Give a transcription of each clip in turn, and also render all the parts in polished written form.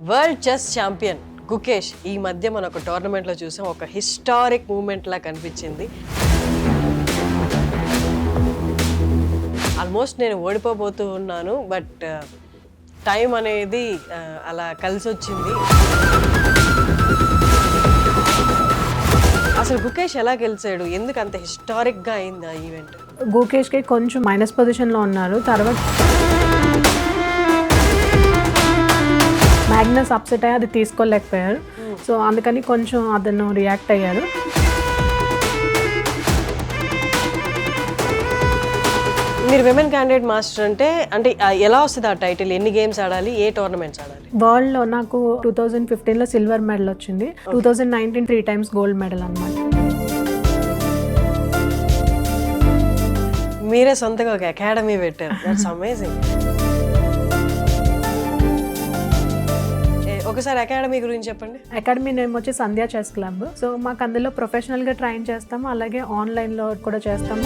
World chess champion Gukesh ఈ మధ్య మన ఒక టోర్నమెంట్లో చూసాం. ఒక హిస్టారిక్ మూమెంట్ లా కనిపించింది. ఆల్మోస్ట్ నేను ఓడిపోబోతూ ఉన్నాను, బట్ టైం అనేది అలా కలిసి వచ్చింది. అసలు గుకేష్ ఎలా గెలిచాడు? ఎందుకు అంత హిస్టారిక్గా అయింది ఆ ఈవెంట్? గుకేష్కి కొంచెం మైనస్ పొజిషన్లో ఉన్నారు. తర్వాత మ్యాగ్నస్ అప్సెట్ అయ్యి అది తీసుకోలేకపోయారు. సో అందుకని కొంచెం అతను రియాక్ట్ అయ్యారు. మీరు విమెన్ క్యాండిడేట్ మాస్టర్ అంటే ఎలా వస్తుంది ఆ టైటిల్? ఎన్ని గేమ్స్ ఆడాలి? ఏ టోర్నమెంట్స్ ఆడాలి? వరల్డ్లో నాకు 2015లో సిల్వర్ మెడల్ వచ్చింది. 2019 3 times గోల్డ్ మెడల్ అన్నమాట. మీరే సొంతగా ఒక అకాడమీ పెట్టారు. That's amazing. ఒకసారి అకాడమీ గురించి చెప్పండి. అకాడమీ నేమ్ వచ్చి సంధ్యా చెస్ క్లబ్. సో మాకు అందులో ప్రొఫెషనల్గా ట్రైన్ చేస్తాము, అలాగే ఆన్లైన్లో కూడా చేస్తాము.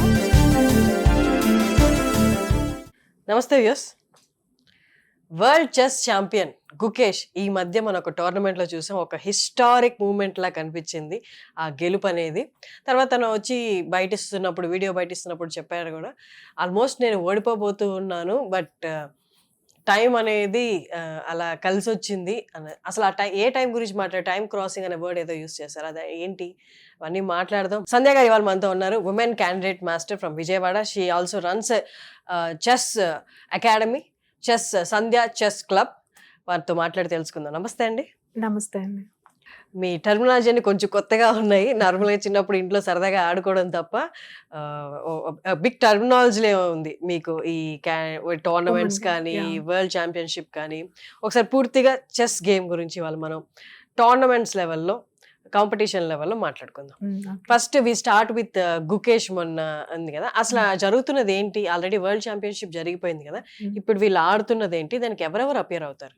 నమస్తే views. World chess champion Gukesh ఈ మధ్య మన ఒక టోర్నమెంట్లో చూసాం. ఒక హిస్టారిక్ మూమెంట్ లా కనిపించింది ఆ గెలుపు అనేది. తర్వాత తను వచ్చి వీడియో బయటిస్తున్నప్పుడు చెప్పారు కూడా, ఆల్మోస్ట్ నేను ఓడిపోబోతూ ఉన్నాను, బట్ టైం అనేది అలా కలిసి వచ్చింది. అసలు ఆ ఏ టైం గురించి టైం క్రాసింగ్ అనే వర్డ్ ఏదో యూస్ చేశారు, అదే ఏంటి? అవన్నీ మాట్లాడదాం. సంధ్య గారు ఇవాళ మనతో ఉన్నారు. Women candidate master from Vijayawada. She also runs chess academy, Sandhya chess club. వారితో మాట్లాడి తెలుసుకుందాం. నమస్తే అండి. నమస్తే అండి. మీ టర్మినాలజీ అన్ని కొంచెం కొత్తగా ఉన్నాయి. నార్మల్గా చిన్నప్పుడు ఇంట్లో సరదాగా ఆడుకోవడం తప్ప బిగ్ టర్మినాలజీలే ఉంది మీకు. ఈ టోర్నమెంట్స్ కానీ, వరల్డ్ ఛాంపియన్షిప్ కానీ. ఒకసారి పూర్తిగా చెస్ గేమ్ గురించి వాళ్ళు మనం టోర్నమెంట్స్ లెవెల్లో, కాంపిటీషన్ లెవెల్లో మాట్లాడుకుందాం. First we start with Gukesh. మొన్న ఉంది కదా, అసలు జరుగుతున్నది ఏంటి? ఆల్రెడీ వరల్డ్ ఛాంపియన్షిప్ జరిగిపోయింది కదా, ఇప్పుడు వీళ్ళు ఆడుతున్నది ఏంటి? దానికి ఎవరెవరు అపియర్ అవుతారు?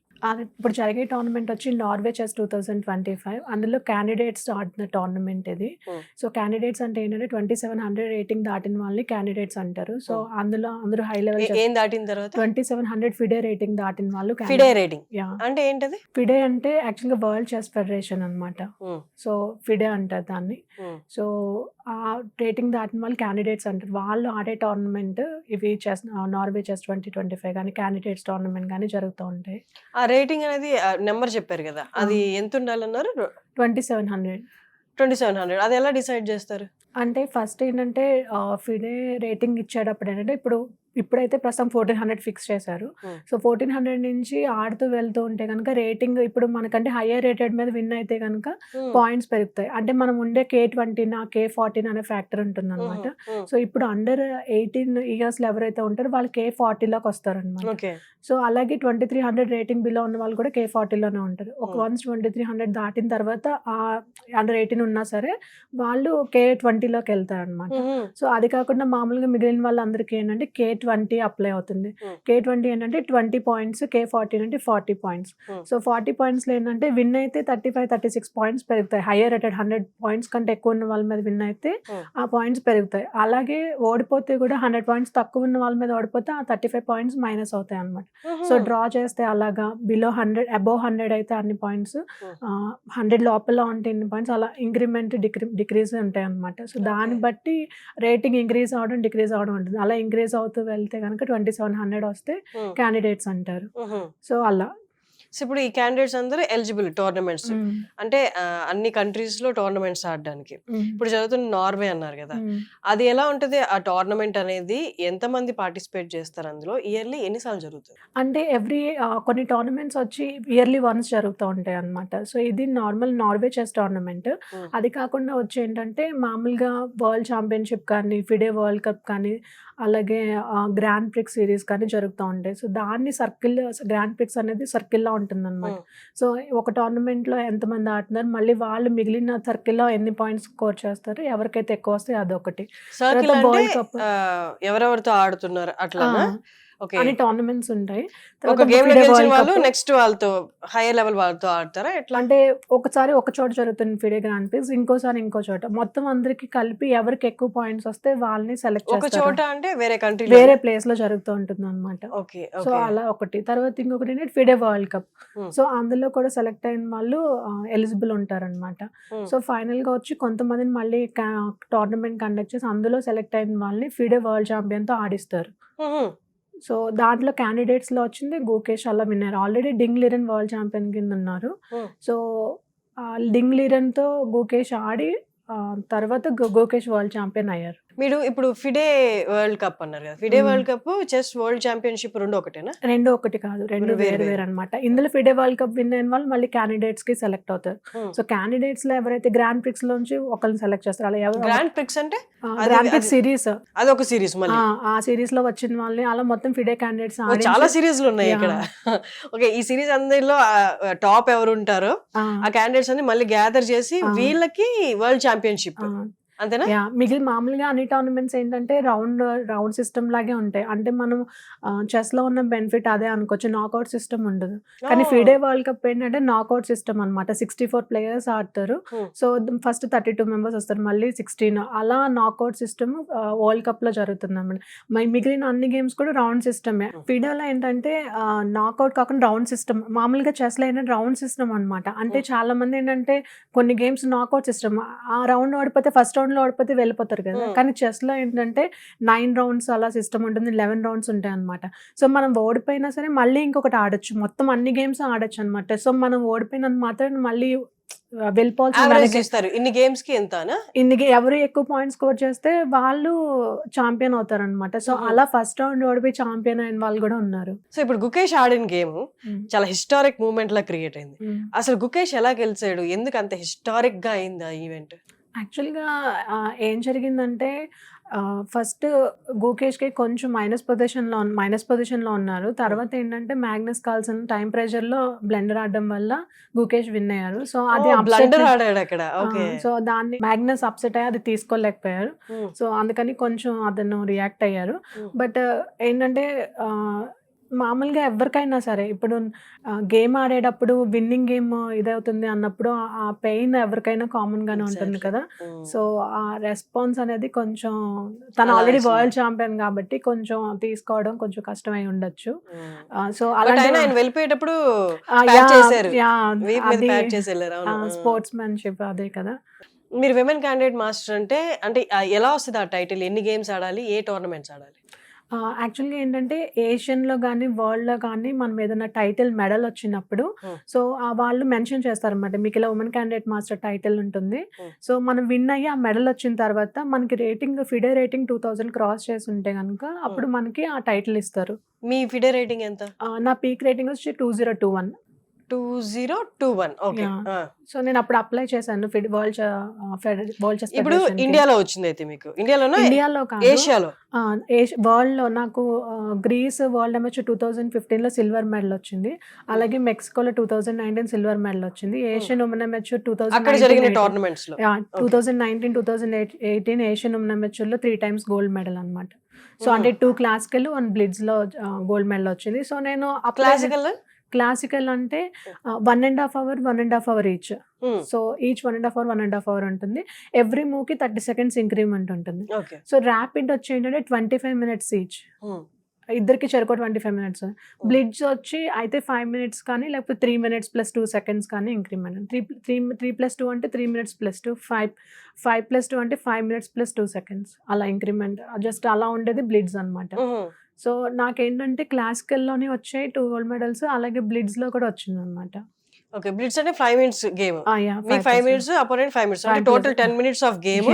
ఇప్పుడు జరిగే టోర్నమెంట్ వచ్చి నార్వే చెస్ 2025. అందులో క్యాండిడేట్స్ ఆడుతున్న టోర్నమెంట్ ఇది. సో క్యాండిడేట్స్ అంటే ఏంటంటే 2700 రేటింగ్ దాటిన వాళ్ళని క్యాండిడేట్స్ అంటారు. సో అందులో అందరూ హై లెవెల్ ఏం దాటిన తర్వాత 2700 ఫిడే రేటింగ్ దాటిన వాళ్ళు. ఫిడే రేటింగ్ అంటే ఏంటది? ఫిడే అంటే యాక్చువల్గా వరల్డ్ చెస్ ఫెడరేషన్ అన్నమాట. సో ఫిడే అంటారు దాన్ని. సో ఆ రేటింగ్ దాటిన వాళ్ళు క్యాండిడేట్స్ అంటారు. వాళ్ళు ఆడే టోర్నమెంట్ ఇవి చెస్, నార్వే చెస్ 2025 కానీ క్యాండిడేట్స్ టోర్నమెంట్ కానీ జరుగుతూ ఉంటాయి. ఆ రేటింగ్ అనేది నెంబర్ చెప్పారు కదా, అది ఎంత ఉండాలన్నారు? 2700. అది ఎలా డిసైడ్ చేస్తారు? అంటే ఫస్ట్ ఏంటంటే ఫిడే రేటింగ్ ఇచ్చేటప్పుడు ఏంటంటే ఇప్పుడైతే ప్రస్తుతం 1400 ఫిక్స్ చేశారు. సో 1400 నుంచి ఆడుతూ వెళ్తూ ఉంటే కనుక రేటింగ్ ఇప్పుడు మనకంటే హయ్యర్ రేటెడ్ మీద విన్ అయితే కనుక పాయింట్స్ పెరుగుతాయి. అంటే మనం ఉండే K20 K14 అనే ఫ్యాక్టర్ ఉంటుంది అనమాట. సో ఇప్పుడు అండర్ 18 years ఎవరైతే ఉంటారో వాళ్ళు K40లోకి వస్తారు అనమాట. సో అలాగే 2300 రేటింగ్ బిలో ఉన్న వాళ్ళు కూడా K40లోనే ఉంటారు. వన్స్ 2300 దాటిన తర్వాత అండర్ 18 ఉన్నా సరే వాళ్ళు K20లోకి వెళ్తారు అనమాట. సో అది కాకుండా మామూలుగా మిగిలిన వాళ్ళందరికీ ఏంటంటే K20 అప్లై అవుతుంది. K20 ఏంటంటే 20 points, K14 అంటే 40 points. సో 40 points లో ఏంటంటే విన్ అయితే 35-36 points పెరుగుతాయి. హయ్యర్ రేటెడ్ 100 points కంటే ఎక్కువ ఉన్న వాళ్ళ మీద విన్ అయితే ఆ పాయింట్స్ పెరుగుతాయి. అలాగే ఓడిపోతే కూడా 100 points తక్కువ ఉన్న వాళ్ళ మీద ఓడిపోతే ఆ 35 points మైనస్ అవుతాయి అనమాట. సో డ్రా చేస్తే అలాగా బిలో 100, అబోవ్ 100 అయితే అన్ని పాయింట్స్, 100 లోపల ఉంటే ఇన్ని పాయింట్స్, అలా ఇంక్రిమెంట్ డిక్రీజ్ ఉంటాయి అనమాట. సో దాన్ని బట్టి రేటింగ్ ఇంక్రీజ్ అవడం డిక్రీజ్ అవడం ఉంటుంది. అలా ఇంక్రీజ్ అవుతూ వెళ్తే కనుక 2700 వస్తే క్యాండిడేట్స్ అంటారు. సో అలా. సో ఇప్పుడు ఈ క్యాండిడేట్స్ అందరూ ఎలిజిబుల్ టోర్నమెంట్స్ అంటే అన్ని కంట్రీస్ లో టోర్నమెంట్స్ ఆడడానికి. ఇప్పుడు జరుగుతున్న నార్వే అన్నారు కదా, అది ఎలా ఉంటుంది? ఆ టోర్నమెంట్ అనేది ఎంతమంది పార్టిసిపేట్ చేస్తారు? అందులో ఇయర్లీ ఎన్నిసార్లు జరుగుతుంది? అంటే కొన్ని టోర్నమెంట్స్ వచ్చి ఇయర్లీ వన్స్ జరుగుతూ ఉంటాయి అనమాట. సో ఇది నార్మల్ నార్వే చెస్ టోర్నమెంట్. అది కాకుండా వచ్చి ఏంటంటే మామూలుగా వరల్డ్ ఛాంపియన్షిప్ కానీ, ఫిడే వరల్డ్ కప్ కానీ, అలాగే గ్రాండ్ ప్రిక్స్ సిరీస్ కానీ జరుగుతూ ఉంటాయి. సో దాన్ని గ్రాండ్ ప్రిక్స్ అనేది సర్కిల్లో ఉంటుంది అనమాట. సో ఒక టోర్నమెంట్లో ఎంతమంది ఆడుతున్నారు, మళ్ళీ వాళ్ళు మిగిలిన సర్కిల్లో ఎన్ని పాయింట్స్ స్కోర్ చేస్తారు, ఎవరికైతే ఎక్కువ వస్తే అదొకటి. వరల్డ్ కప్ ఎవరెవరితో ఆడుతున్నారు అట్లా ఓకే. అన్ని టోర్నమెంట్స్ ఉంటాయి. ఒక తర్వాత గేమ్ లో FIDE గెలిచిన వరల్డ్ వాళ్ళు కప్ నెక్స్ట్ వాళ్ళతో హైయర్ లెవెల్ వాళ్ళతో ఆడతారా ఎట్లా? అంటే ఒకసారి ఒక చోట జరుగుతుంది ఫిడే గ్రాండ్ ప్రిక్స్, ఇంకోసారి ఇంకో చోట. మొత్తం అందరికి కలిపి ఎవరికి ఎక్కువ పాయింట్స్ వస్తే వాళ్ళని సెలెక్ట్ ఒక చేస్తారు. చోట అంటే వేరే కంట్రీ వేరే ప్లేస్ లో జరుగుతూ ఉంటుంది అనమాట. Okay so okay. అలా ఒకటి. తర్వాత ఇంకొకటి ఏంటంటే FIDE world cup. Hmm. So అందులో కూడా సెలెక్ట్ అయిన వాళ్ళు ఎలిజిబుల్ ఉంటారనమాట. Hmm. సో ఫైనల్ గా వచ్చి కొంతమందిని మళ్ళీ టోర్నమెంట్ కండక్ట్ చేసి అందులో సెలెక్ట్ అయిన వాళ్ళని ఫిడే వరల్డ్ ఛాంపియన్ తో ఆడిస్తారు. Mhm. సో దాంట్లో క్యాండిడేట్స్ లో వచ్చింది గుకేష్ అలా విన్నారు. ఆల్రెడీ డింగ్ లిరన్ వరల్డ్ ఛాంపియన్ కింద ఉన్నారు. Hmm. సో డింగ్ లిరన్ తో గుకేష్ ఆడి తర్వాత గుకేష్ వరల్డ్ ఛాంపియన్ అయ్యారు. మీరు ఇప్పుడు ఫిడే వరల్డ్ కప్ అన్నారు కదా, FIDE world cup chess world championship రెండు ఒకటేనా? రెండు ఒకటి కాదు, రెండు రెండు వేరు వేరు వేరు అనమాట. ఇందులో ఫిడే వరల్డ్ కప్ విన్ అయిన వాళ్ళు మళ్ళీ క్యాండిడేట్స్ కి సెలెక్ట్ అవుతారు. సో క్యాండిడేట్స్ లో ఎవరైతే గ్రాండ్ ప్రిక్స్ లోంచి ఒకరిని సెలెక్ట్ చేస్తారు. అలా ఎవరు గ్రాండ్ ప్రిక్స్ అంటే గ్రాండ్ ప్రిక్స్ సిరీస్, అదొక సిరీస్ మళ్ళీ. ఆ సిరీస్ లో వచ్చిన వాళ్ళని అలా మొత్తం ఫిడే క్యాండిడేట్స్ చాలా సిరీస్లు ఉన్నాయి ఇక్కడ. ఓకే, ఈ సిరీస్ అందరిలో టాప్ ఎవరు ఉంటారో ఆ క్యాండిడేట్స్ అన్ని మళ్ళీ గ్యాదర్ చేసి వీళ్ళకి వరల్డ్ ఛాంపియన్షిప్ అంతేనా? మిగిలిన మామూలుగా అన్ని టోర్నమెంట్స్ ఏంటంటే రౌండ్ సిస్టమ్ లాగే ఉంటాయి. అంటే మనం చెస్ లో ఉన్న బెనిఫిట్ అదే అనుకోవచ్చు, నాకౌట్ సిస్టమ్ ఉండదు. కానీ ఫిడే వరల్డ్ కప్ ఏంటంటే నాకౌట్ సిస్టమ్ అనమాట. 64 players ఆడతారు. సో ఫస్ట్ 32 members వస్తారు, మళ్ళీ 16 అలా నాకౌట్ సిస్టమ్ వరల్డ్ కప్ లో జరుగుతుంది అనమాట. మిగిలిన అన్ని గేమ్స్ కూడా రౌండ్ సిస్టమే. ఫిడేలో ఏంటంటే నాకౌట్ కాకుండా రౌండ్ సిస్టమ్. మామూలుగా చెస్ లో ఏంటంటే రౌండ్ సిస్టమ్ అనమాట. అంటే చాలా మంది ఏంటంటే కొన్ని గేమ్స్ నాకౌట్ సిస్టమ్, ఆ రౌండ్ ఓడిపోతే ఫస్ట్ రౌండ్ లో ఓడిపోతే వెళ్ళిపోతారు కదా. కానీ చెస్ లో ఏంటంటే 9 rounds అలా సిస్టమ్ ఉంటుంది, 11 rounds ఉంటాయి అనమాట. సో మనం ఓడిపోయినా సరే మళ్ళీ ఇంకొకటి ఆడొచ్చు, మొత్తం అన్ని గేమ్స్ ఆడొచ్చు అనమాట. సో మనం ఓడిపోయినంత మాత్రం మళ్ళీ వెళ్ళిపోవాల్సిన ఇన్ని గేమ్స్ కి ఎంత ఎవరు ఎక్కువ పాయింట్స్ స్కోర్ చేస్తే వాళ్ళు ఛాంపియన్ అవుతారు అనమాట. సో అలా ఫస్ట్ రౌండ్ ఓడిపోయి ఛాంపియన్ అయిన వాళ్ళు కూడా ఉన్నారు. సో ఇప్పుడు గుకేష్ ఆడిన గేమ్ చాలా హిస్టారిక్ మూమెంట్ లా క్రియేట్ అయింది. అసలు గుకేష్ ఎలా గెలిచాడు, ఎందుకు అంత హిస్టారిక్ గా అయింది ఆ ఈవెంట్? యాక్చువల్గా ఏం జరిగిందంటే ఫస్ట్ గుకేష్కి కొంచెం మైనస్ పొజిషన్లో ఉన్నారు. తర్వాత ఏంటంటే మ్యాగ్నస్ కార్ల్సన్ టైం ప్రెషర్లో బ్లెండర్ ఆడడం వల్ల గుకేష్ విన్ అయ్యారు. సో అది సో దాన్ని మ్యాగ్నస్ అప్సెట్ అయ్యి అది తీసుకోలేకపోయారు. సో అందుకని కొంచెం అతను రియాక్ట్ అయ్యారు. బట్ ఏంటంటే మామూలుగా ఎవరికైనా సరే ఇప్పుడు గేమ్ ఆడేటప్పుడు విన్నింగ్ గేమ్ ఇదవుతుంది అన్నప్పుడు ఆ పెయిన్ ఎవరికైనా కామన్ గానే ఉంటుంది కదా. సో ఆ రెస్పాన్స్ అనేది కొంచెం తను ఆల్రెడీ వరల్డ్ ఛాంపియన్ కాబట్టి కొంచెం తీసుకోవడం కొంచెం కష్టమై ఉండొచ్చు. సో అలా వెళ్ళిపోయేటప్పుడు స్పోర్ట్స్ మ్యాన్షిప్ అదే కదా. మీరు విమెన్ క్యాండిడేట్ మాస్టర్ అంటే ఎలా వస్తుంది ఆ టైటిల్? ఎన్ని గేమ్స్ ఆడాలి, ఏ టోర్నమెంట్స్ ఆడాలి? యాక్చువల్గా ఏంటంటే ఏషియన్లో కానీ వరల్డ్లో కానీ మనం ఏదైనా టైటిల్ మెడల్ వచ్చినప్పుడు సో వాళ్ళు మెన్షన్ చేస్తారు అనమాట, మీకు ఇలా ఉమెన్ క్యాండిడేట్ మాస్టర్ టైటిల్ ఉంటుంది. సో మనం విన్ అయ్యి ఆ మెడల్ వచ్చిన తర్వాత మనకి రేటింగ్ ఫిడే రేటింగ్ 2000 క్రాస్ చేసి ఉంటే కనుక అప్పుడు మనకి ఆ టైటిల్ ఇస్తారు. మీ ఫిడే రేటింగ్ ఎంత? నా పీక్ రేటింగ్ వచ్చి 2021. 2021. ఓకే. సో నేను అప్పుడు అప్లై చేశాను వరల్డ్ చెస్. ఇప్పుడు ఇండియాలో వచ్చింది అయితే మీకు? ఇండియాలో కాదు, ఏషియాలో వరల్డ్ లో నాకు గ్రీస్ వరల్డ్ అమెచర్ 2015లో సిల్వర్ మెడల్ వచ్చింది. అలాగే మెక్సికోలో 2019 సిల్వర్ మెడల్ వచ్చింది. Asian women amateur 2019, 2018 Asian women amateur లో 3 times గోల్డ్ మెడల్ అనమాట. సో అంటే 2 క్లాసికల్ 1 బ్లిట్జ్ లో గోల్డ్ మెడల్ వచ్చింది. సో నేను క్లాసికల్ అంటే 1.5 hour each. So each 1.5 hour ఉంటుంది. ఎవ్రీ మూవ్ కి 30 seconds ఇంక్రిమెంట్ ఉంటుంది. సో ర్యాపిడ్ వచ్చి ఏంటంటే 25 minutes ఈచ్, ఇద్దరికి చెరుకో 25 minutes. బ్లిడ్జ్ వచ్చి అయితే 5 minutes కానీ లేకపోతే 3 minutes + 2 seconds కానీ ఇంక్రిమెంట్. 3 + 2 అంటే 3 minutes + 2, 5 + 2 అంటే 5 minutes + 2 seconds అలా ఇంక్రిమెంట్. జస్ట్ అలా ఉండేది బ్లిడ్జ్ అనమాట. సో నాకేంటంటే క్లాసికల్లోనే వచ్చాయి 2 gold medals, అలాగే బ్లిడ్జ్ లో కూడా వచ్చింది అనమాట. ఓకే, బ్లిట్స్ అంటే 5 minutes గేమ్, మీకు 5 minutes, అపోనెంట్ 5 minutes, అంటే total 10 minutes of game.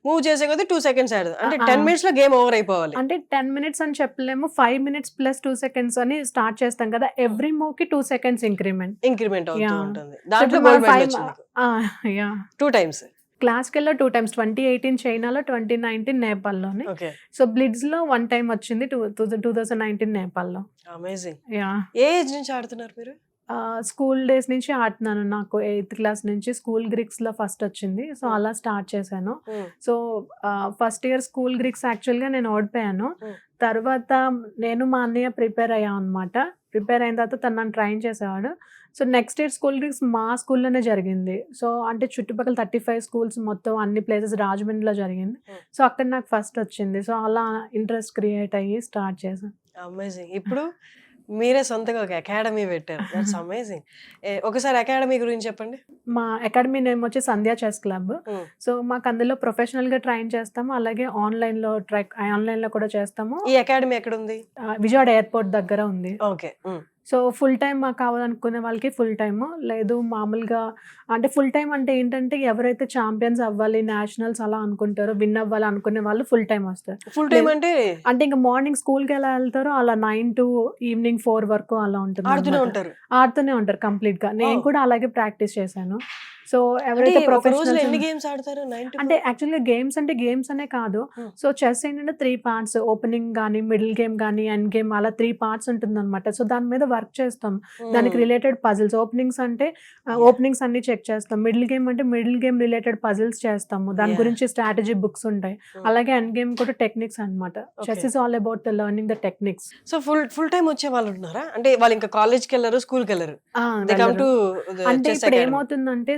Move చేసే కొద్దీ 2 seconds ఆడదు, అంటే 10 minutes లో గేమ్ ఓవర్ అయిపోవాలి. అంటే 10 minutes అని చెప్పలేము, 5 minutes + 2 seconds అని స్టార్ట్ చేస్తాం కదా. ఎవ్రీ మూవ్ కి 2 seconds ఇంక్రిమెంట్ అవుతూ ఉంటుంది. దాంట్లో గోల్డ్ మెడల్ వచ్చింది 2 times. క్లాసికల్లో 2 times, 2018 చైనాలో, 2019 నేపాల్లోనే. సో బ్లిడ్జ్ లో 1 time వచ్చింది 2019 నేపాల్లో. అమేజింగ్. ఏ ఏజ్ నుంచి ఆడుతున్నారు మీరు? స్కూల్ డేస్ నుంచి ఆడుతున్నాను. నాకు 8th క్లాస్ నుంచి స్కూల్ గ్రిక్స్‌లో ఫస్ట్ వచ్చింది. సో, అలా స్టార్ట్ చేశాను. So, first year school Greeks యాక్చువల్‌గా నేను ఓడిపోయాను. తర్వాత నేను మా అన్నయ్య ప్రిపేర్ అయ్యామనమాట. ప్రిపేర్ అయిన తర్వాత తను నన్ను ట్రైన్ చేసేవాడు. So, next year school Greeks మా స్కూల్‌లోనే జరిగింది. సో, అంటే చుట్టుపక్కల 35 స్కూల్స్ మొత్తం అన్ని ప్లేసెస్ రాజమండ్రిలో జరిగింది. సో, అక్కడ నాకు ఫస్ట్ వచ్చింది. సో, అలా ఇంట్రెస్ట్ క్రియేట్ అయ్యి స్టార్ట్ చేశాను. అమేజింగ్. ఇప్పుడు మీరే సొంతంగా ఒక అకాడమీ పెట్టారు. That's amazing. ఒకసారి అకాడమీ గురించి చెప్పండి. మా అకాడమీ నేమ్ వచ్చి సంధ్యా చెస్ క్లబ్. సో, మాకు అందులో ప్రొఫెషనల్‌గా ట్రైన్ చేస్తాము. అలాగే ఆన్‌లైన్‌లో కూడా చేస్తాము. ఈ అకాడమీ ఎక్కడుంది? విజయవాడ ఎయిర్‌పోర్ట్ దగ్గర ఉంది. ఓకే. సో, ఫుల్ టైమ్ మాకు కావాలనుకునే వాళ్ళకి ఫుల్ టైమ్. లేదు మామూలుగా అంటే ఫుల్ టైమ్ అంటే ఏంటంటే ఎవరైతే ఛాంపియన్స్ అవ్వాలి, నేషనల్స్ అలా అనుకుంటారో, విన్ అవ్వాలి అనుకునే వాళ్ళు ఫుల్ టైమ్ వస్తారు. ఫుల్ టైమ్ అంటే ఇంక మార్నింగ్ స్కూల్‌కి ఎలా వెళ్తారో అలా 9 to ఈవినింగ్ 4 వరకు అలా ఉంటుంది. ఆడుతూనే ఉంటారు కంప్లీట్‌గా. నేను కూడా అలాగే ప్రాక్టీస్ చేశాను. సో, ఎవరైతే ప్రొఫెషనల్స్ ఎన్ని గేమ్స్ ఆడతారు? 9 to అంటే యాక్చువల్‌గా గేమ్స్ అనే కాదు. సో, చెస్ ఏంటంటే 3 పార్ట్స్, ఓపెనింగ్ గానీ, మిడిల్ గేమ్ గానీ, ఎండ్ గేమ్ అలా 3 పార్ట్స్ ఉంటుందన్నమాట. సో, దాని మీద వర్క్ చేస్తాం. దానికి రిలేటెడ్ పజిల్స్, ఓపెనింగ్స్ అంటే ఓపెనింగ్స్ అన్ని చెక్ చేస్తాం. మిడిల్ గేమ్ అంటే మిడిల్ గేమ్ రిలేటెడ్ పజిల్స్ చేస్తాము. దాని గురించి స్ట్రాటజీ బుక్స్ ఉంటాయి. అలాగే ఎండ్ గేమ్ కూడా టెక్నిక్స్ అన్నమాట. Chess is all about learning the techniques. So, full time వచ్చే వాళ్ళు ఉన్నారా? అంటే వాళ్ళు ఇంకా కాలేజ్‌కి వెళ్ళరు, స్కూల్‌కి వెళ్ళరు. దే కమ్ టు అంటే ఇప్పుడు ఏమవుతుందంటే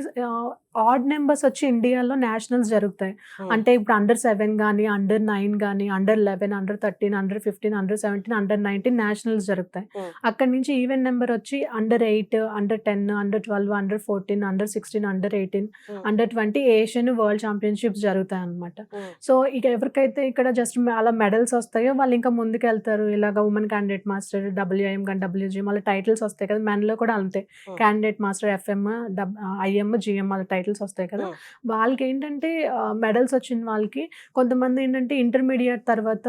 ఆడ్ నెంబర్స్ వచ్చి ఇండియాలో నేషనల్స్ జరుగుతాయి. అంటే ఇప్పుడు అండర్ 7 కానీ, అండర్ 9 కానీ, under 11, under 13, under 15, under 17, under 19 nationals జరుగుతాయి. అక్కడ నుంచి ఈవెన్ నెంబర్ వచ్చి under 8, under 10, under 12, under 14, under 16, under 18, under 20 Asian world championships జరుగుతాయి అన్నమాట. సో, ఇక ఎవరికైతే ఇక్కడ జస్ట్ అలా మెడల్స్ వస్తాయో వాళ్ళు ఇంకా ముందుకు వెళ్తారు. ఇలాగ ఉమెన్ క్యాండిడేట్ మాస్టర్, WIM కానీ, WGM అలా టైటిల్స్ వస్తాయి కదా. మెన్లో కూడా అంతే, candidate master, FM, IM, GM అలా టైటిల్స్ వస్తాయి కదా. వాళ్ళకి ఏంటంటే మెడల్స్ వచ్చిన వాళ్ళకి కొంతమంది ఏంటంటే ఇంటర్మీడియట్ తర్వాత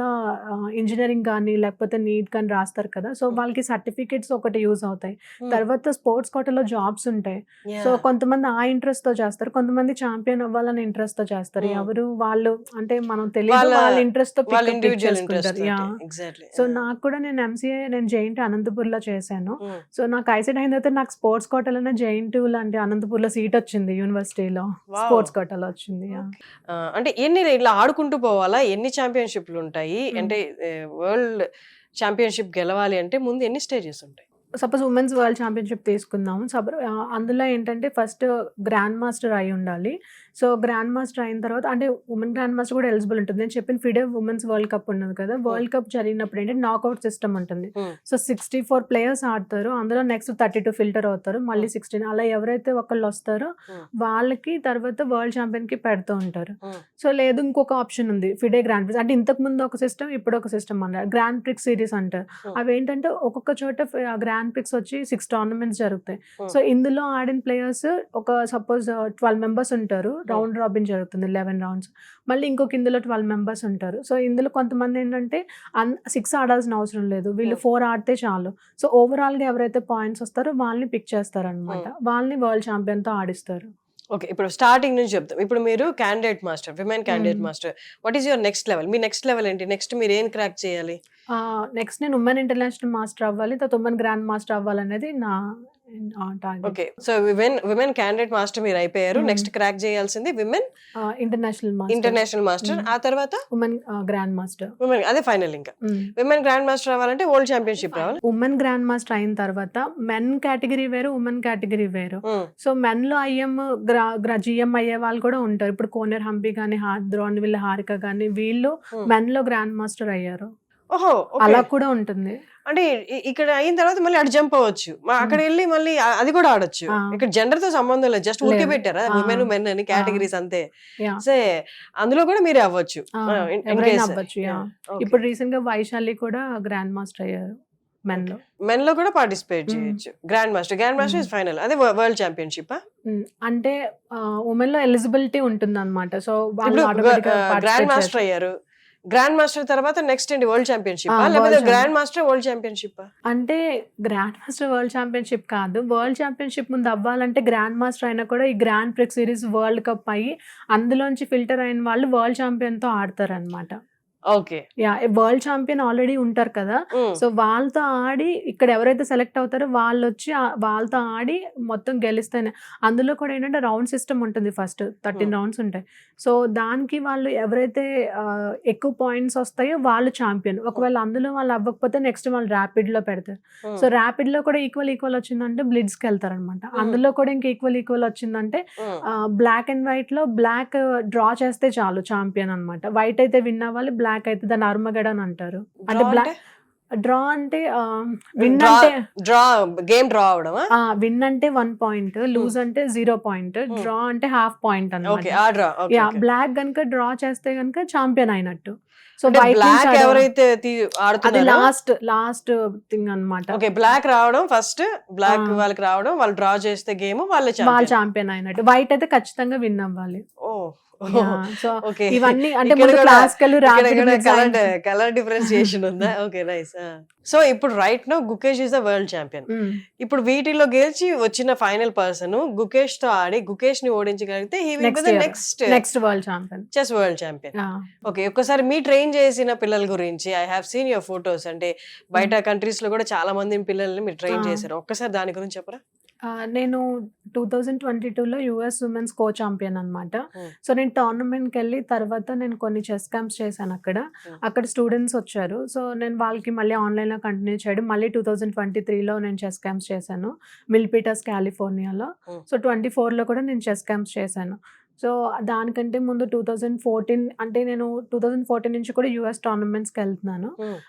ఇంజనీరింగ్ కానీ లేకపోతే నీట్ కానీ రాస్తారు కదా. సో, వాళ్ళకి సర్టిఫికేట్స్ ఒకటి యూజ్ అవుతాయి. తర్వాత స్పోర్ట్స్ కోటాలో జాబ్స్ ఉంటాయి. సో, కొంతమంది ఆ ఇంట్రెస్ట్ తో చేస్తారు, కొంతమంది ఛాంపియన్ అవ్వాలని ఇంట్రెస్ట్ తో చేస్తారు. ఎవరు వాళ్ళు అంటే మనం తెలియదు, వాళ్ళ ఇంట్రెస్ట్ తో పిక్ చేసుకుంటారు. సో, నాకు కూడా నేను MCA నేను JNT అనంతపూర్లో చేశాను. సో, నాకు ఐసెట్ అయిన తర్వాత నాకు స్పోర్ట్స్ కోటాలోనే JNT లాంటి అనంతపూర్లో సీట్ వచ్చింది. యూనివర్సిటీలో స్పోర్ట్స్ కోటాలో వచ్చింది. అంటే ఎన్ని ఇలా ఆడుకుంటూ పోవాలా? ఎన్ని ఛాంపియన్షిప్లు ఉంటాయి? అంటే వరల్డ్ ఛాంపియన్షిప్ గెలవాలి అంటే ముందు ఎన్ని స్టేజెస్ ఉంటాయి? సపోజ్ ఉమెన్స్ వరల్డ్ ఛాంపియన్షిప్ తీసుకుందాము. అందులో ఏంటంటే ఫస్ట్ గ్రాండ్ మాస్టర్ అయి ఉండాలి. సో, గ్రాండ్ మాస్టర్ అయిన తర్వాత అంటే ఉమెన్ గ్రాండ్ మాస్టర్ కూడా ఎలిజిబుల్ ఉంటుంది. నేను చెప్పిన ఫిడే ఉమెన్స్ వరల్డ్ కప్ ఉన్నది కదా. వరల్డ్ కప్ జరిగినప్పుడు ఏంటంటే నాకౌట్ సిస్టమ్ ఉంటుంది. సో, 64 ప్లేయర్స్ ఆడతారు. అందులో నెక్స్ట్ 32 ఫిల్టర్ అవుతారు. మళ్ళీ 16 అలా ఎవరైతే ఒకళ్ళు వస్తారో వాళ్ళకి తర్వాత వరల్డ్ ఛాంపియన్ కి పెడుతూ ఉంటారు. సో, లేదు ఇంకొక ఆప్షన్ ఉంది, ఫిడే గ్రాండ్ ప్రిక్స్. అంటే ఇంతకు ముందు ఒక సిస్టమ్, ఇప్పుడు ఒక సిస్టమ్ అన్నారు. గ్రాండ్ ప్రిక్స్ సిరీస్ అంటారు. అవి ఏంటంటే ఒక్కొక్క చోట గ్రాండ్ ప్రిక్స్ వచ్చి 6 టోర్నమెంట్స్ జరుగుతాయి. సో, ఇందులో ఆడిన ప్లేయర్స్ ఒక సపోజ్ 12 మెంబర్స్ ఉంటారు. రౌండ్ రాబిన్ జరుగుతుంది 11 రౌండ్స్. మళ్ళీ ఇంకొక ఇందులో 12 మెంబర్స్ ఉంటారు. సో, ఇందులో కొంతమంది ఏంటంటే 6 ఆడాల్సిన అవసరం లేదు, వీళ్ళు 4 ఆడితే చాలు. సో, ఓవరాల్ గా ఎవరైతే పాయింట్స్ వస్తారో వాళ్ళని పిక్ చేస్తారు అనమాట. వాళ్ళని వరల్డ్ ఛాంపియన్ తో ఆడిస్తారు. ఓకే, ఇప్పుడు స్టార్టింగ్ నుంచి చెప్తాం. ఇప్పుడు మీరు candidate master, women candidate master, what is your next level? Me next level ఏంటి? నెక్స్ట్ మీరు ఏం క్రాక్ చేయాలి? నెక్స్ట్ నేను ఉమెన్ ఇంటర్నేషనల్ మాస్టర్ అవ్వాలి, తర్వాత ఉమెన్ గ్రాండ్ మాస్టర్ అవ్వాలనేది నా target. Okay, so women candidate master మీరు అయిపోయారు. నెక్స్ట్ క్రాక్ చేయాల్సింది విమెన్ ఇంటర్నేషనల్ మాస్టర్. ఆ తర్వాత ఉమెన్ గ్రాండ్ మాస్టర్. ఉమెన్ అదే ఫైనల్. ఇంకా విమెన్ గ్రాండ్ మాస్టర్ అవ్వాలంటే వరల్డ్ ఛాంపియన్షిప్ రావాలి. ఉమెన్ గ్రాండ్ మాస్టర్ అయిన తర్వాత మెన్ కేటగిరీ వేరు, ఉమెన్ కేటగిరీ వేరు. సో, మెన్ లో IM GM అయ్యే వాళ్ళు కూడా ఉంటారు. ఇప్పుడు కోనేర్ హంపి కానీ, ద్రోణ్ వీళ్ళ హారిక కానీ వీళ్ళు మెన్ లో గ్రాండ్ మాస్టర్ అయ్యారు. ఓహో, అలా కూడా ఉంటుంది. అంటే ఇక్కడ అయిన తర్వాత మళ్ళీ అటు జంప్ అవ్వచ్చు, అక్కడ వెళ్ళి మళ్ళీ అది కూడా ఆడొచ్చు. ఇక్కడ జెండర్ తో సంబంధం లేదు, జస్ట్ ఊరికే పెట్టారా ఉమెన్ మెన్ అని కేటగిరీస్ అంతే. సో, అందులో కూడా మీరే అవ్వచ్చు. ఇప్పుడు రీసెంట్ గా వైశాలి కూడా గ్రాండ్ మాస్టర్ అయ్యారు. మెన్ లో కూడా పార్టిసిపేట్ చేయొచ్చు. Grand master is final. అదే వరల్డ్ ఛాంపియన్షిప్. అంటే ఉమెన్ లో ఎలిజిబిలిటీ ఉంటుంది అనమాట. సో, గ్రాండ్ మాస్టర్ అయ్యారు. గ్రాండ్ మాస్టర్ తర్వాత నెక్స్ట్ ఏంటి? వరల్డ్ ఛాంపియన్షిప్ లేకపోతే గ్రాండ్ మాస్టర్ వరల్డ్ ఛాంపియన్షిప్? అంటే గ్రాండ్ మాస్టర్ వరల్డ్ ఛాంపియన్షిప్ కాదు, వరల్డ్ ఛాంపియన్షిప్ ముందు అవ్వాలంటే గ్రాండ్ మాస్టర్ అయినా కూడా ఈ grand prix series world cup అయ్యి అందులోంచి ఫిల్టర్ అయిన వాళ్ళు వరల్డ్ ఛాంపియన్ తో ఆడతారు అనమాట. Okay. Yeah world champion already ఉంటారు కదా, సో వాళ్ళతో ఆడి ఇక్కడ ఎవరైతే సెలెక్ట్ అవుతారో వాళ్ళు వచ్చి వాళ్ళతో ఆడి మొత్తం గెలిస్తేనే. అందులో కూడా ఏంటంటే రౌండ్ సిస్టమ్ ఉంటుంది, ఫస్ట్ 13 రౌండ్స్ ఉంటాయి. సో దానికి వాళ్ళు ఎవరైతే ఎక్కువ పాయింట్స్ వస్తాయో వాళ్ళు ఛాంపియన్. ఒకవేళ అందులో వాళ్ళు అవ్వకపోతే నెక్స్ట్ వాళ్ళు ర్యాపిడ్ లో పెడతారు. సో ర్యాపిడ్ లో కూడా ఈక్వల్ వచ్చిందంటే బ్లిడ్స్ కి వెళ్తారు అనమాట. అందులో కూడా ఇంకా ఈక్వల్ వచ్చిందంటే బ్లాక్ అండ్ వైట్ లో బ్లాక్ డ్రా చేస్తే చాలు ఛాంపియన్ అనమాట. వైట్ అయితే విన్ అవ్వాలి, బ్లాక్ అయితే దాన్ని అర్మగడ్ అని అంటారు. అంటే బ్లాక్ డ్రా అంటే విన్ అంటే గేమ్ డ్రా అవడమా? విన్ అంటే 1 పాయింట్, లూజ్ అంటే 0 పాయింట్, డ్రా అంటే ½ పాయింట్ అన్నమాట. యా బ్లాక్ గనుక డ్రా చేస్తే గనుక ఛాంపియన్ అయినట్టు. సో బ్లాక్ ఎవరైతే అది లాస్ట్ థింగ్ అన్నమాట. ఓకే, బ్లాక్ రావడం ఫస్ట్, బ్లాక్ వాళ్ళకి రావడం, వాళ్ళు డ్రా చేస్తే గేమ్ వాళ్ళు ఛాంపియన్ అయినట్టు. వైట్ అయితే ఖచ్చితంగా విన్ అవ్వాలి. సో ఓకే, ఇవన్నీ అంటే క్లాసికల్ కలర్ డిఫరెన్షియేషన్ ఉందా? Okay, nice. సో ఇప్పుడు right now Gukesh is the world champion. ఇప్పుడు వీటిలో గెలిచి వచ్చిన ఫైనల్ పర్సన్ గుకేష్ తో ఆడి గుకేష్ ని ఓడించగలిగితే he will be the next world champion, chess world champion. Okay, ఒక్కసారి మీ ట్రైన్ చేసిన పిల్లల గురించి, I have seen your photos, అంటే బయట కంట్రీస్ లో కూడా చాలా మంది పిల్లల్ని మీరు ట్రైన్ చేశారు. ఒక్కసారి దాని గురించి చెప్పరా? నేను 2022లో యుఎస్ ఉమెన్స్ కో ఛాంపియన్ అనమాట. సో నేను టోర్నమెంట్కి వెళ్ళి తర్వాత నేను కొన్ని చెస్ క్యాంప్స్ చేశాను అక్కడ స్టూడెంట్స్ వచ్చారు. సో నేను వాళ్ళకి మళ్ళీ ఆన్లైన్లో కంటిన్యూ చేయడం, మళ్ళీ 2023లో నేను చెస్ క్యాంప్స్ చేశాను మిల్పీటర్స్ కాలిఫోర్నియాలో. సో 24లో కూడా నేను చెస్ క్యాంప్స్ చేశాను. సో దానికంటే ముందు 2014 అంటే నేను 2014 నుంచి కూడా యుఎస్ టోర్నమెంట్స్కి వెళ్తున్నాను.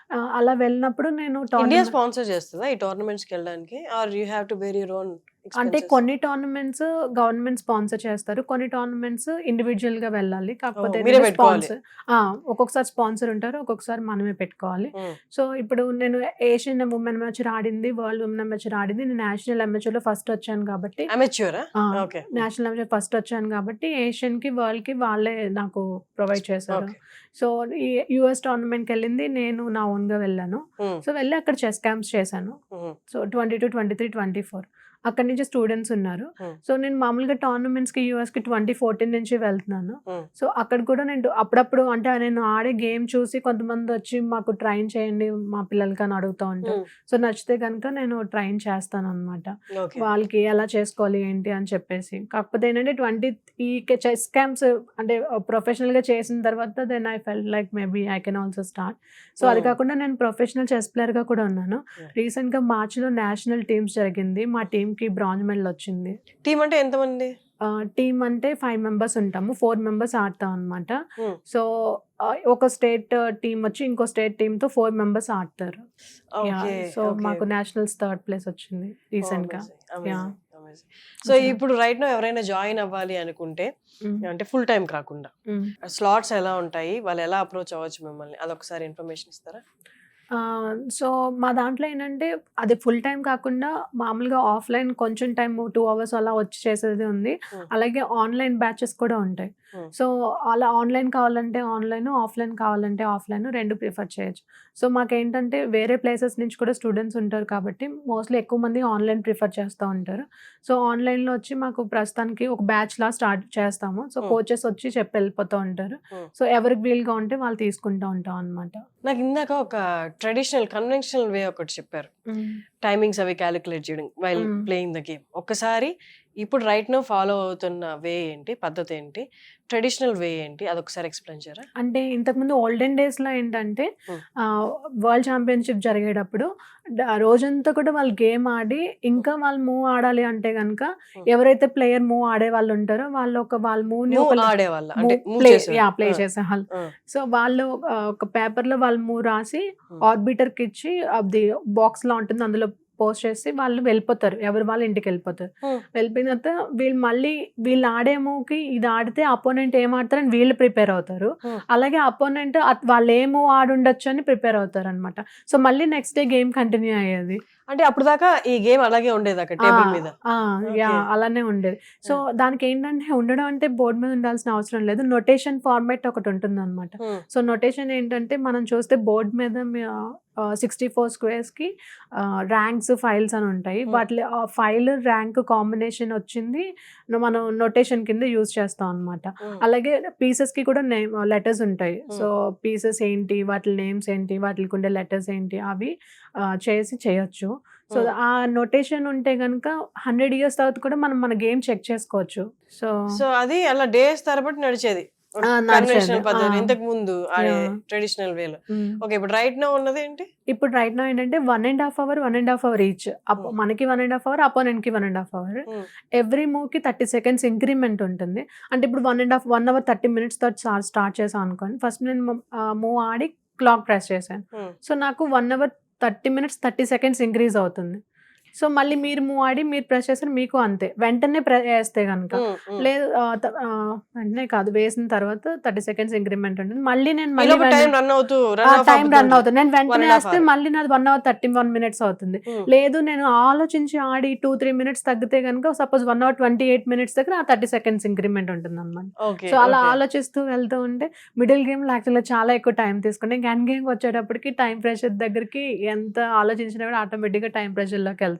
అలా వెళ్ళినప్పుడు నేను ఇండియా స్పాన్సర్ చేస్తుందా ఈ టోర్నమెంట్స్ కి వెళ్ళడానికి, are you have to bear your own? అంటే కొన్ని టోర్నమెంట్స్ గవర్నమెంట్ స్పాన్సర్ చేస్తారు, కొన్ని టోర్నమెంట్స్ ఇండివిజువల్ గా వెళ్ళాలి. కాకపోతే ఒక్కొక్కసారి స్పాన్సర్ ఉంటారు, ఒక్కొక్కసారి మనమే పెట్టుకోవాలి. సో ఇప్పుడు నేను ఏషియన్ ఉమెన్ అమెచర్ ఆడింది, వరల్డ్ ఉమెన్ అమెచర్ ఆడింది, నేను నేషనల్ అమెచర్ లో ఫస్ట్ వచ్చాను కాబట్టి, నేషనల్ అమెచర్ ఫస్ట్ వచ్చాను కాబట్టి ఏషియన్ కి వరల్డ్ కి వాళ్ళే నాకు ప్రొవైడ్ చేశారు. సో ఈ యుఎస్ టోర్నమెంట్కి వెళ్ళింది నేను నా ఓన్ గా వెళ్ళాను. సో వెళ్ళి అక్కడ చెస్ క్యాంప్స్ చేశాను. సో 22, 23, 24 అక్కడి నుంచి స్టూడెంట్స్ ఉన్నారు. సో నేను మామూలుగా టోర్నమెంట్స్ కి యూఎస్ కి 2014 నుంచి వెళ్తున్నాను. సో అక్కడ కూడా నేను అప్పుడప్పుడు అంటే నేను ఆడే గేమ్ చూసి కొంతమంది వచ్చి మాకు ట్రైన్ చేయండి మా పిల్లలకి అని అడుగుతూ ఉంటారు. సో నచ్చితే కనుక నేను ట్రైన్ చేస్తాను అనమాట, వాళ్ళకి ఎలా చేసుకోవాలి ఏంటి అని చెప్పేసి. కాకపోతే ఏంటంటే ఈ చెస్ క్యాంప్స్ అంటే ప్రొఫెషనల్ గా చేసిన తర్వాత then I felt like maybe I can also start. So అది కాకుండా నేను ప్రొఫెషనల్ చెస్ ప్లేయర్ గా కూడా ఉన్నాను. రీసెంట్ గా మార్చ్ లో నేషనల్ టీమ్స్ జరిగింది, మా టీమ్ కి బ్రాంజ్ మెడల్ వచ్చింది. టీమ్ అంటే ఎంతమంది? టీమ్ అంటే 5 మెంబర్స్ ఉంటాము, 4 మెంబర్స్ ఆడతాం అనమాట. సో ఒక స్టేట్ టీమ్ వచ్చి ఇంకో స్టేట్ టీమ్ తో 4 మెంబర్స్ ఆడతారు. సో మాకు నేషనల్స్ 3rd ప్లేస్ వచ్చింది రీసెంట్ గా. సో ఇప్పుడు రైట్ నో ఎవరైనా జాయిన్ అవ్వాలి అనుకుంటే, అంటే ఫుల్ టైం కాకుండా స్లాట్స్ ఎలా ఉంటాయి, వాళ్ళు ఎలా అప్రోచ్ అవ్వచ్చు మిమ్మల్ని, అదొకసారి ఇన్ఫర్మేషన్ ఇస్తారా? సో మా దాంట్లో ఏంటంటే అది ఫుల్ టైం కాకుండా మామూలుగా ఆఫ్లైన్ కొంచెం టైం 2 hours అలా వచ్చి చేసేది ఉంది. అలాగే ఆన్లైన్ బ్యాచెస్ కూడా ఉంటాయి. సో అలా ఆన్లైన్ కావాలంటే ఆన్లైన్, ఆఫ్లైన్ కావాలంటే ఆఫ్లైన్, 2 ప్రిఫర్ చేయొచ్చు. సో మాకేంటంటే వేరే ప్లేసెస్ నుంచి కూడా స్టూడెంట్స్ ఉంటారు కాబట్టి మోస్ట్లీ ఎక్కువ మంది ఆన్లైన్ ప్రిఫర్ చేస్తూ ఉంటారు. సో ఆన్లైన్లో వచ్చి మాకు ప్రస్తుతానికి ఒక బ్యాచ్ లా స్టార్ట్ చేస్తాము. సో కోచెస్ వచ్చి చెప్పి వెళ్ళిపోతూ ఉంటారు. సో ఎవరికి వీలుగా ఉంటే వాళ్ళు తీసుకుంటూ ఉంటాం అనమాట. నాకు ఇందాక ఒక ట్రెడిషనల్ కన్వెన్షనల్ వే ఒకటి చెప్పారు, టైమింగ్స్ అవి క్యాలిక్యులేట్ చేయడం వైల్ ప్లేయింగ్ ద గేమ్. ఒక్కసారి ఇప్పుడు రైట్ నో ఫాలో అవుతున్న వే ఏంటి, పద్ధతి ఏంటి, ట్రెడిషనల్ వే ఏంటి, అదొకసారి ఎక్స్ప్లెయిన్ చేయరా? అంటే ఇంతకుముందు ఓల్డెన్ డేస్లో ఏంటంటే వరల్డ్ ఛాంపియన్షిప్ జరిగేటప్పుడు రోజంతా కూడా వాళ్ళు గేమ్ ఆడి ఇంకా వాళ్ళు మూవ్ ఆడాలి అంటే కనుక ఎవరైతే ప్లేయర్ మూవ్ ఆడే వాళ్ళు ఉంటారో వాళ్ళు మూవ్ ప్లే చేసే వాళ్ళు. సో వాళ్ళు ఒక పేపర్లో వాళ్ళు మూవ్ రాసి ఆర్బిటర్కి ఇచ్చి అది బాక్స్ లా ఉంటుంది, అందులో పోస్ట్ చేసి వాళ్ళు వెళ్ళిపోతారు, ఎవరు వాళ్ళు ఇంటికి వెళ్ళిపోతారు. వెళ్ళిపోయిన తర్వాత వీళ్ళు ఆడే మూవ్కి ఇది ఆడితే అపోనెంట్ ఏం ఆడతారని వీళ్ళు ప్రిపేర్ అవుతారు. అలాగే అపోనెంట్ వాళ్ళు ఏ మూవ్ ఆడుండొచ్చు అని ప్రిపేర్ అవుతారు అనమాట. సో మళ్ళీ నెక్స్ట్ డే గేమ్ కంటిన్యూ అయ్యేది. అంటే అప్పుడు దాకా ఈ గేమ్ అలాగే ఉండేది అక్కడ టేబుల్ మీద. Yeah Okay. అలానే ఉండేది. సో దానికి ఏంటంటే ఉండడం అంటే బోర్డు మీద ఉండాల్సిన అవసరం లేదు. నొటేషన్ ఫార్మాట్ ఒకటి ఉంటుందన్నమాట. Hmm. సో నొటేషన్ ఏంటంటే మనం చూస్తే బోర్డు మీద 64 స్క్వేర్స్కి ర్యాంక్స్ ఫైల్స్ అని ఉంటాయి. వాటి ఫైల్ ర్యాంక్ కాంబినేషన్ వచ్చింది మనం నొటేషన్ కింద యూజ్ చేస్తాం అనమాట. అలాగే పీసెస్కి కూడా లెటర్స్ ఉంటాయి. సో పీసెస్ ఏంటి, వాటి నేమ్స్ ఏంటి, వాటికి ఉండే లెటర్స్ ఏంటి అవి చేసి చేయొచ్చు. సో ఆ నొటేషన్ ఉంటే కనుక 100 years తర్వాత కూడా మనం మన గేమ్ చెక్ చేసుకోవచ్చు. సో అది అలా డేస్ తరబడి నడిచేది కన్వెన్షనల్ పద్ధతి, ఇంతకు ముందు ట్రెడిషనల్ వేలో. ఓకే, ఇప్పుడు రైట్ నౌ ఉన్నది ఏంటి? ఇప్పుడు రైట్ నౌ ఏంటంటే 1.5 hour 1.5 hour ఈచ్. మనకి 1.5 hour, అపోనెంట్ కి 1.5 hour. ఎవ్రీ మూవ్ కి 30 seconds ఇంక్రిమెంట్ ఉంటుంది. అంటే ఇప్పుడు 1 hour 30 minutes తో స్టార్ట్ చేసాం అనుకోండి. ఫస్ట్ నేను మూవ్ ఆడి క్లాక్ ప్రెస్ చేశాను. సో నాకు 1 hour 30 minutes 30 seconds ఇంక్రీజ్ అవుతుంది. సో మళ్ళీ మీరు మూవ్ ఆడి మీరు ప్రెస్ చేస్తారు, మీకు అంతే. వెంటనే వేస్తే కనుక లేదు, వెంటనే కాదు, వేసిన తర్వాత 30 seconds ఇంక్రిమెంట్ ఉంటుంది. మళ్ళీ నేను టైం రన్ అవుతుంది. నేను వెంటనే వేస్తే మళ్ళీ నాది 1 hour 31 minutes అవుతుంది. లేదు నేను ఆలోచించి ఆడి 2-3 minutes తగ్గితే కనుక సపోజ్ 1 hour 28 minutes దగ్గర 30 seconds ఇంక్రిమెంట్ ఉంటుంది అనమాట. సో అలా ఆలోచిస్తూ వెళ్తూ ఉంటే మిడిల్ గేమ్ లో యాక్చువల్గా చాలా ఎక్కువ టైం తీసుకుంటే ఎండ్ గేమ్ వచ్చేటప్పటికి టైం ప్రెషర్ దగ్గరికి ఎంత ఆలోచించినా కూడా ఆటోమేటిక్ గా టైం ప్రెషర్ లోకి వెళ్తాం.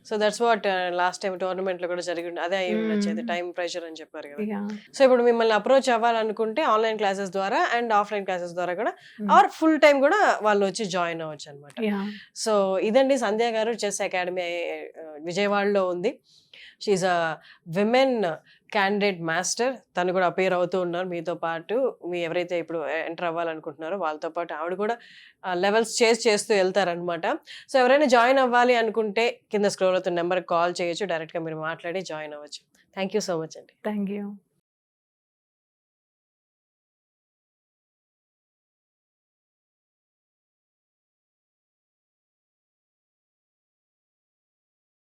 So that's what last time tournament లో కూడా జరిగింది, అదే అయి ఉండొచ్చేది, టైం ప్రెషర్ అని చెప్పారు కదా. సో ఇప్పుడు మిమ్మల్ని అప్రోచ్ అవ్వాలనుకుంటే ఆన్లైన్ క్లాసెస్ ద్వారా అండ్ ఆఫ్లైన్ క్లాసెస్ ద్వారా కూడా ఆర్ ఫుల్ టైం కూడా వాళ్ళు వచ్చి జాయిన్ అవ్వచ్చు అనమాట. సో ఇదండి సంధ్య గారు చెస్ అకాడమీ విజయవాడలో ఉంది. She a women candidate master. తను కూడా అపేర్ అవుతూ ఉన్నారు మీతో పాటు. మీ ఎవరైతే ఇప్పుడు ఎంటర్ అవ్వాలనుకుంటున్నారో వాళ్ళతో పాటు ఆవిడ కూడా లెవెల్స్ చేస్తూ వెళ్తారనమాట. సో ఎవరైనా జాయిన్ అవ్వాలి అనుకుంటే కింద స్క్రోల్ అవుతున్న నెంబర్కి కాల్ చేయొచ్చు, డైరెక్ట్గా మీరు మాట్లాడి జాయిన్ అవ్వచ్చు. థ్యాంక్ యూ సో మచ్ అండి. Thank you.